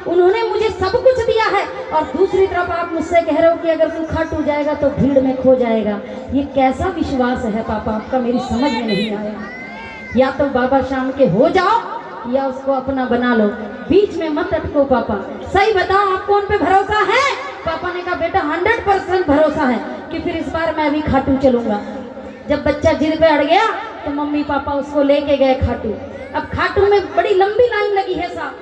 उन्होंने मुझे सब कुछ दिया है, और दूसरी तरफ आप मुझसे कह रहे हो कि अगर तू खाटू जाएगा तो भीड़ में खो जाएगा। ये कैसा विश्वास है पापा आपका, मेरी समझ में नहीं आया। या तो बाबा शाम के हो जाओ या उसको अपना बना लो, बीच में मत अटको पापा। सही बताओ आपको उन पे भरोसा है? पापा ने कहा बेटा 100% भरोसा है कि फिर इस बार मैं भी खाटू चलूंगा। जब बच्चा जिद पे अड़ गया तो मम्मी पापा उसको लेके गए खाटू। अब खाटू में बड़ी लंबी लाइन लगी है साहब,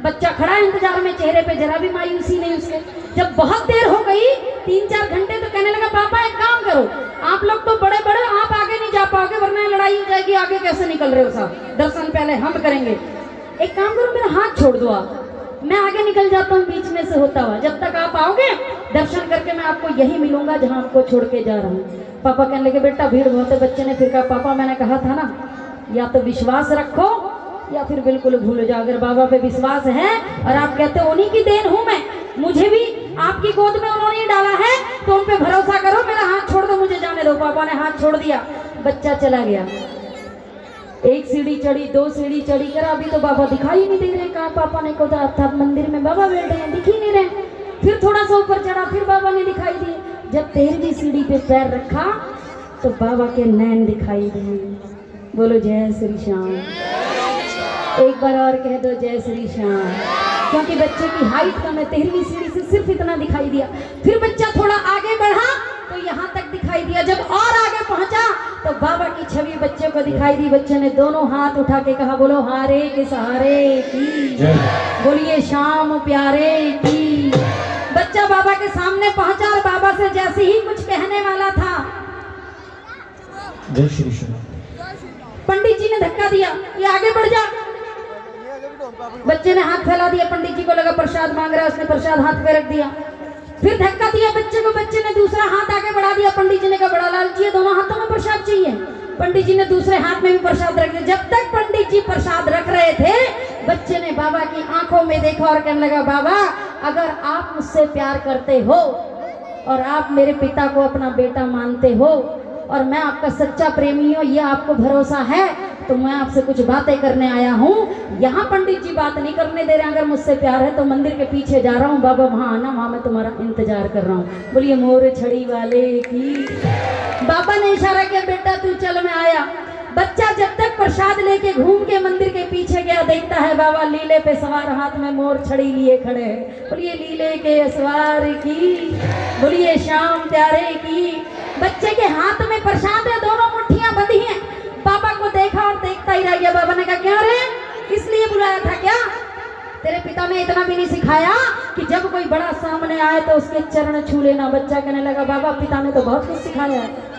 बच्चा खड़ा इंतजार में, चेहरे पे जरा भी मायूसी नहीं उसके। जब बहुत देर हो गई 3-4 घंटे, तो कहने लगा पापा एक काम करो, आप लोग तो बड़े बड़े, आप आगे नहीं जा पाओगे वरना लड़ाई हो जाएगी, आगे कैसे निकल रहे हो साहब, दर्शन पहले हम करेंगे। एक काम करो मेरा हाथ छोड़ दो आप, मैं आगे निकल जाता हूँ बीच में से होता हुआ, जब तक आप आओगे दर्शन करके मैं आपको यही मिलूंगा जहाँ आपको छोड़ के जा रहा हूँ। पापा कहने लगे बेटा भीड़ बहुत है। बच्चे ने फिर कहा पापा मैंने कहा था ना, या तो विश्वास रखो या फिर बिल्कुल भूल जाओ। अगर बाबा पे विश्वास है और आप कहते हो उन्हीं की देन हूँ मैं, मुझे भी आपकी गोद में उन्होंने ही डाला है, तो उन पे भरोसा करो, मेरा हाथ छोड़ दो, मुझे जाने दो। पापा ने हाथ छोड़ दिया, बच्चा चला गया। 1 सीढ़ी चढ़ी, 2 सीढ़ी चढ़ी कर, अभी तो बाबा दिखाई नहीं दे रहे। कहा पापा ने कहा था मंदिर में बाबा बैठे हैं, दिख ही नहीं रहे। फिर थोड़ा सा ऊपर चढ़ा, फिर बाबा ने दिखाई दिए। जब 13वीं सीढ़ी पे पैर रखा तो बाबा के नैन दिखाई दिए। बोलो जय श्री श्याम। एक बार और कह दो जय श्री श्याम। क्योंकि बच्चे की हाइट कम है, 13वीं सीढ़ी से सिर्फ इतना दिखाई दिया। फिर बच्चा थोड़ा आगे बढ़ा तो यहाँ तक दिखाई दिया। जब और आगे पहुंचा तो बाबा की छवि बच्चे को दिखाई दी। बच्चे ने दोनों हाथ उठा के कहा बोलो हारे के सहारे की, बोलिए श्याम प्यारे की। बच्चा बाबा के सामने पहुंचा और बाबा से जैसे ही कुछ कहने वाला था, जय श्री श्याम, पंडित जी ने धक्का दिया, ये आगे बढ़ जा। बच्चे ने हाथ फैला दिया, पंडित जी को लगा प्रसाद मांग रहा है, उसने प्रसाद हाथ पे रख दिया। फिर धक्का दिया बच्चे को, बच्चे ने दूसरा हाथ आगे बढ़ा दिया। पंडित जी ने कहा बड़ा लालची है, दोनों हाथों में प्रसाद चाहिए। पंडित जी ने दूसरे हाथ में भी प्रसाद रख दिया। जब तक पंडित जी प्रसाद रख रहे थे, बच्चे ने बाबा की आंखों में देखा और कहने लगा बाबा अगर आप मुझसे प्यार करते हो और आप मेरे पिता को अपना बेटा मानते हो और मैं आपका सच्चा प्रेमी हूँ, ये आपको भरोसा है, तो मैं आपसे कुछ बातें करने आया हूँ। यहाँ पंडित जी बात नहीं करने दे रहे। अगर मुझसे प्यार है तो मंदिर के पीछे जा रहा हूँ, बाबा वहाँ आना, वहाँ मैं तुम्हारा इंतजार कर रहा हूँ। बोलिए मोर छड़ी वाले की। बाबा ने इशारा किया बेटा तू चल, मैं आया। बच्चा जब तक प्रसाद लेके घूम के मंदिर के पीछे गया, देखता है बाबा लीले पे सवार, हाथ में मोर छड़ी लिए खड़े हैं। बोलिए लीले के सवार की, बोलिए श्याम प्यारे की। बच्चे के हाथ में प्रसाद है, दोनों मुट्ठियां बंधी हैं। बाबा को देखा और देखता ही रह गया। बाबा ने कहा क्या रे, इसलिए बुलाया था क्या? तेरे पिता ने इतना भी नहीं सिखाया कि जब कोई बड़ा सामने आए तो उसके चरण छू लेना। बच्चा कहने लगा बाबा पिता ने तो बहुत कुछ सिखाया है,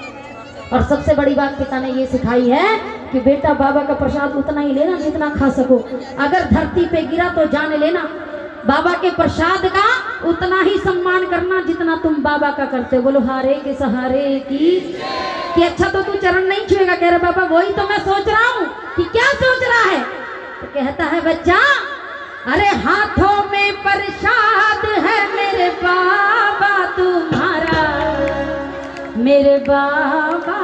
और सबसे बड़ी बात पिता ने ये सिखाई है कि बेटा बाबा का प्रसाद उतना ही लेना जितना खा सको। अगर धरती पे गिरा तो जान लेना, बाबा के प्रसाद का उतना ही सम्मान करना जितना तुम बाबा का करते हो। बोलो हारे के सहारे की। कि अच्छा तो तू चरण नहीं छुएगा? कह रहे बाबा वही तो मैं सोच रहा हूँ। कि क्या सोच रहा है? तो कहता है बच्चा अरे हाथों में प्रसाद है मेरे बाबा तुम्हारा, मेरे बाबा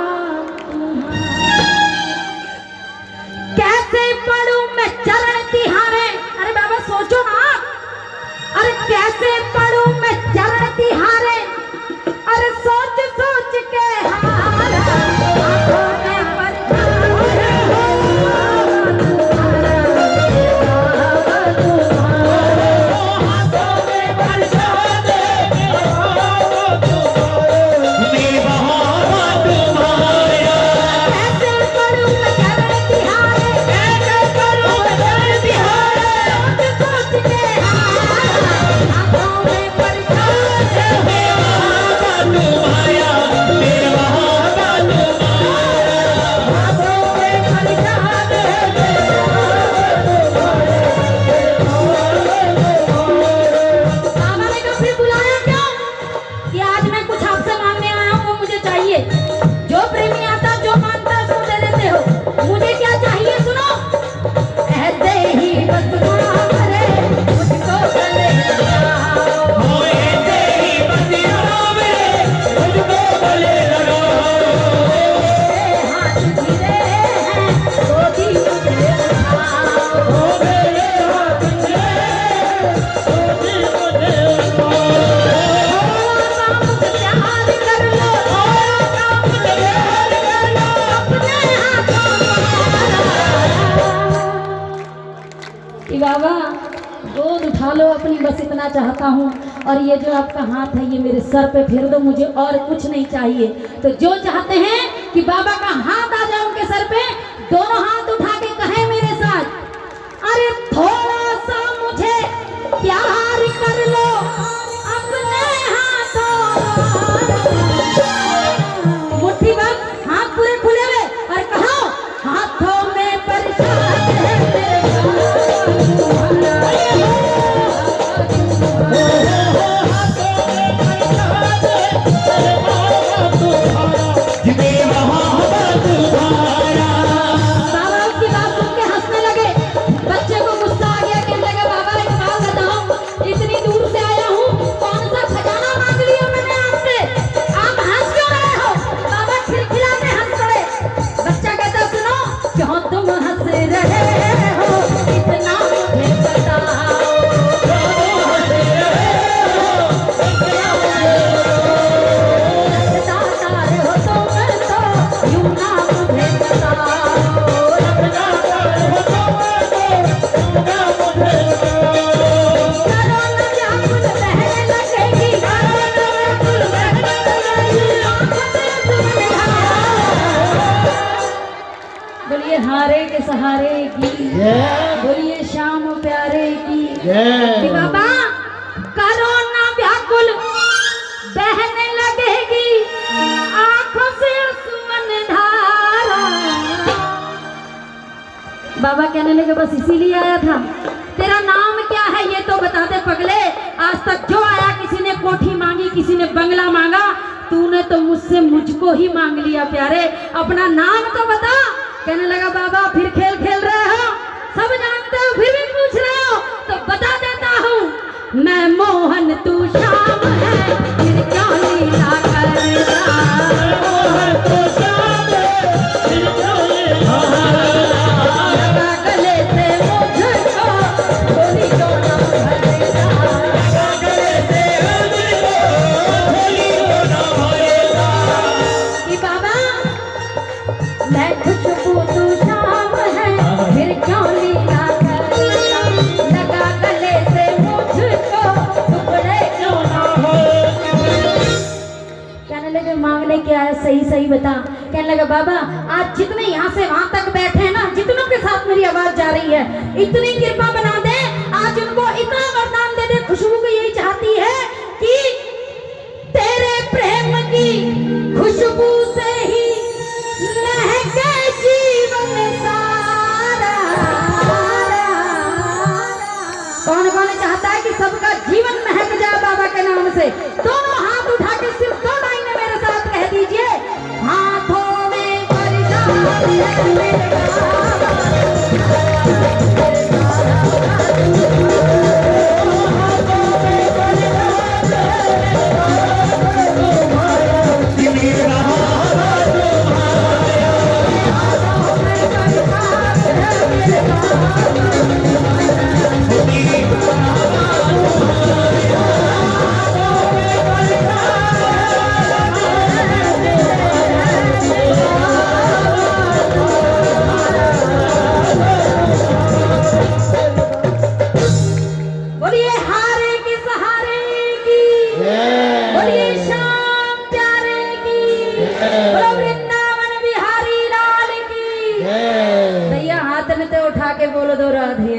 तुम्हारा। कैसे पढ़ूं मैं चरण तिहारे? अरे बाबा सोचो ना, अरे कैसे पढ़ूं मैं चरण तिहारे? अरे सोच सोच के हारा, आंखों में प्रसाद है बाबा तुम्हारा, बाबा तुम्हारा। हाथों में प्रसाद है बाबा तुम्हारा, मेरे बाबा तुम्हारा। कैसे पढ़ूं मैं चरण तिहारे? कैसे पढ़ूं मैं चरण तिहारे? सोच सोच के हारा, आंखों में गोद उठा लो अपनी, बस इतना चाहता हूँ। और ये जो आपका हाथ है ये मेरे सर पे फेर दो, मुझे और कुछ नहीं चाहिए। तो जो चाहते हैं कि बाबा का हाथ आ जाए उनके सर पे, दोनों हाथ उठा के कहें मेरे साथ, अरे थोड़ा सा मुझे प्यार कर लो अपने हाथों। मुट्ठी बंद, हाथ पूरे खुले हुए, और कहो हाथों में प्रसाद है मेरे हारे के सहारे की, बोलिए श्याम प्यारे की। कि बाबा करो ना व्याकुल बहने लगेगी आंखों से आंसुअन धारा। बाबा कहने लगे बस इसीलिए आया था, तेरा नाम क्या है ये तो बता दे पगले। आज तक जो आया किसी ने कोठी मांगी, किसी ने बंगला मांगा, तूने तो मुझसे मुझको ही मांग लिया प्यारे, अपना नाम तो बता। कहने लगा बाबा फिर खेल खेल रहे हो, सब जानते हो फिर भी पूछ रहे हो, तो बता देता हूँ मैं मोहन तू श्याम है, फिर क्यों लीला करता। मोहन तू श्याम है, फिर क्यों लीला करता। गले से मुझको गोली क्यों ना भरेगा, गले से मुझको गोली क्यों ना भरेगा। कि बाबा मैं खुशबू तू शाम है, फिर क्यों लीला करता। लगा गले से मुझको टुकड़े क्यों ना हो। कहने लगे मांगने क्या है सही सही बता। कहने लगा बाबा आज जितने यहाँ से वहां तक बैठे हैं ना, जितनों के साथ मेरी आवाज जा रही है, इतनी कृपा बना दे, आज उनको इतना वरदान दे दे। खुशबू को यही चाहती है कि तेरे प्रेम की खुशबू से ही महके जीवन सारा। कौन कौन चाहता है कि सबका जीवन महक जाए बाबा के नाम से? दोनों हाथ उठा के सिर्फ दो लाइनें मेरे साथ कह दीजिए, हाथों में प्रसाद है मेरे बोलो दो राधे।